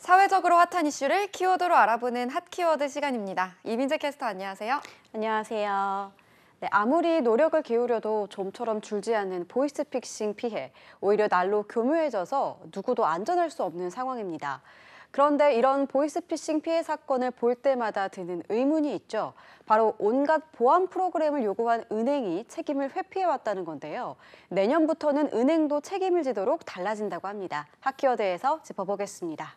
사회적으로 핫한 이슈를 키워드로 알아보는 핫키워드 시간입니다. 이민재 캐스터 안녕하세요. 안녕하세요. 네, 아무리 노력을 기울여도 좀처럼 줄지 않는 보이스피싱 피해, 오히려 날로 교묘해져서 누구도 안전할 수 없는 상황입니다. 그런데 이런 보이스피싱 피해 사건을 볼 때마다 드는 의문이 있죠. 바로 온갖 보안 프로그램을 요구한 은행이 책임을 회피해왔다는 건데요. 내년부터는 은행도 책임을 지도록 달라진다고 합니다. 핫키워드에서 짚어보겠습니다.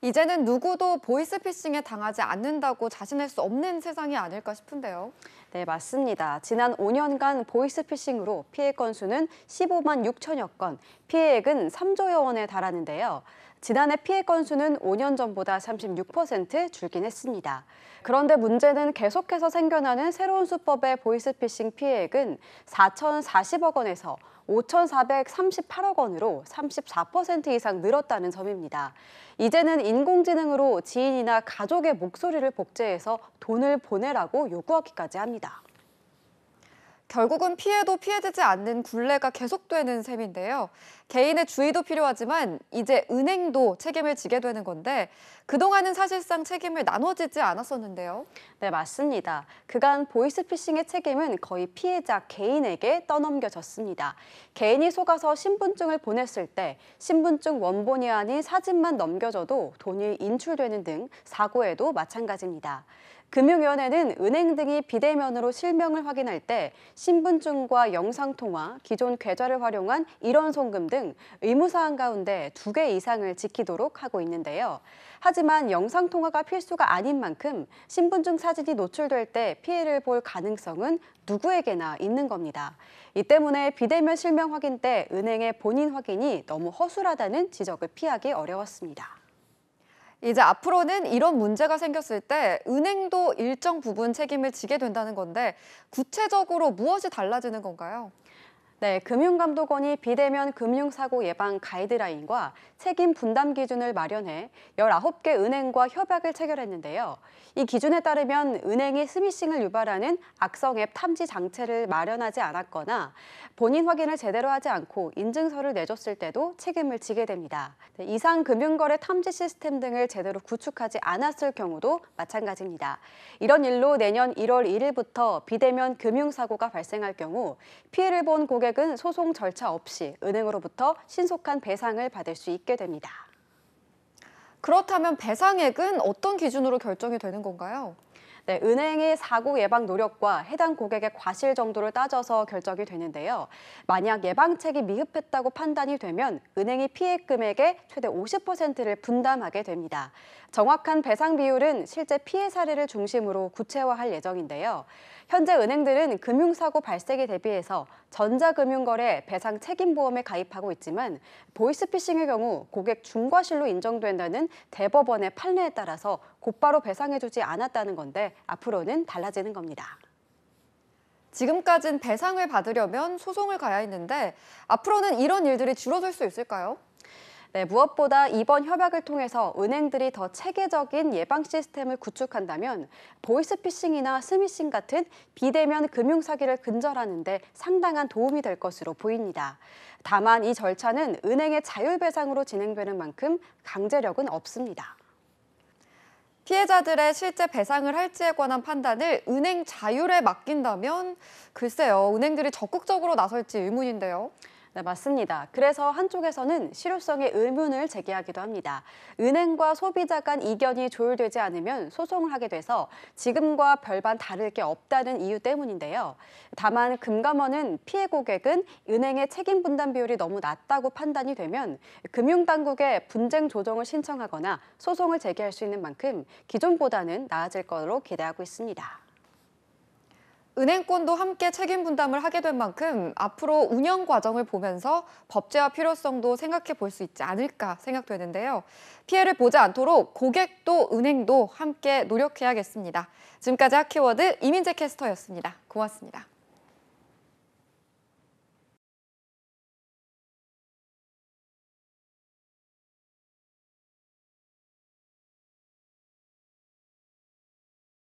이제는 누구도 보이스피싱에 당하지 않는다고 자신할 수 없는 세상이 아닐까 싶은데요. 네, 맞습니다. 지난 5년간 보이스피싱으로 피해 건수는 15만 6천여 건, 피해액은 3조여 원에 달하는데요. 지난해 피해 건수는 5년 전보다 36% 줄긴 했습니다. 그런데 문제는 계속해서 생겨나는 새로운 수법의 보이스피싱 피해액은 4,040억 원에서 5,438억 원으로 34% 이상 늘었다는 점입니다. 이제는 인공지능으로 지인이나 가족의 목소리를 복제해서 돈을 보내라고 요구하기까지 합니다. 결국은 피해도 피해지지 않는 굴레가 계속되는 셈인데요. 개인의 주의도 필요하지만 이제 은행도 책임을 지게 되는 건데 그동안은 사실상 책임을 나눠지지 않았었는데요. 네, 맞습니다. 그간 보이스피싱의 책임은 거의 피해자 개인에게 떠넘겨졌습니다. 개인이 속아서 신분증을 보냈을 때 신분증 원본이 아닌 사진만 넘겨줘도 돈이 인출되는 등 사고에도 마찬가지입니다. 금융위원회는 은행 등이 비대면으로 실명을 확인할 때 신분증과 영상통화, 기존 계좌를 활용한 일원 송금 등 의무사항 가운데 2개 이상을 지키도록 하고 있는데요. 하지만 영상통화가 필수가 아닌 만큼 신분증 사진이 노출될 때 피해를 볼 가능성은 누구에게나 있는 겁니다. 이 때문에 비대면 실명 확인 때 은행의 본인 확인이 너무 허술하다는 지적을 피하기 어려웠습니다. 이제 앞으로는 이런 문제가 생겼을 때 은행도 일정 부분 책임을 지게 된다는 건데 구체적으로 무엇이 달라지는 건가요? 네, 금융감독원이 비대면 금융사고 예방 가이드라인과 책임 분담 기준을 마련해 19개 은행과 협약을 체결했는데요. 이 기준에 따르면 은행이 스미싱을 유발하는 악성 앱 탐지 장치를 마련하지 않았거나 본인 확인을 제대로 하지 않고 인증서를 내줬을 때도 책임을 지게 됩니다. 네, 이상 금융거래 탐지 시스템 등을 제대로 구축하지 않았을 경우도 마찬가지입니다. 이런 일로 내년 1월 1일부터 비대면 금융사고가 발생할 경우 피해를 본 고객은 소송 절차 없이 은행으로부터 신속한 배상을 받을 수 있게 됩니다. 그렇다면 배상액은 어떤 기준으로 결정이 되는 건가요? 네, 은행의 사고 예방 노력과 해당 고객의 과실 정도를 따져서 결정이 되는데요. 만약 예방책이 미흡했다고 판단이 되면 은행이 피해 금액의 최대 50%를 분담하게 됩니다. 정확한 배상 비율은 실제 피해 사례를 중심으로 구체화할 예정인데요. 현재 은행들은 금융사고 발생에 대비해서 전자금융거래 배상 책임보험에 가입하고 있지만 보이스피싱의 경우 고객 중과실로 인정된다는 대법원의 판례에 따라서 곧바로 배상해주지 않았다는 건데 앞으로는 달라지는 겁니다. 지금까진 배상을 받으려면 소송을 가야 했는데 앞으로는 이런 일들이 줄어들 수 있을까요? 네, 무엇보다 이번 협약을 통해서 은행들이 더 체계적인 예방 시스템을 구축한다면 보이스피싱이나 스미싱 같은 비대면 금융사기를 근절하는 데 상당한 도움이 될 것으로 보입니다. 다만 이 절차는 은행의 자율배상으로 진행되는 만큼 강제력은 없습니다. 피해자들의 실제 배상을 할지에 관한 판단을 은행 자율에 맡긴다면 글쎄요, 은행들이 적극적으로 나설지 의문인데요. 네, 맞습니다. 그래서 한쪽에서는 실효성에 의문을 제기하기도 합니다. 은행과 소비자 간 이견이 조율되지 않으면 소송을 하게 돼서 지금과 별반 다를 게 없다는 이유 때문인데요. 다만 금감원은 피해 고객은 은행의 책임 분담 비율이 너무 낮다고 판단이 되면 금융당국에 분쟁 조정을 신청하거나 소송을 제기할 수 있는 만큼 기존보다는 나아질 거로 기대하고 있습니다. 은행권도 함께 책임 분담을 하게 된 만큼 앞으로 운영 과정을 보면서 법제화 필요성도 생각해 볼 수 있지 않을까 생각되는데요. 피해를 보지 않도록 고객도 은행도 함께 노력해야겠습니다. 지금까지 핫키워드 이민재 캐스터였습니다. 고맙습니다.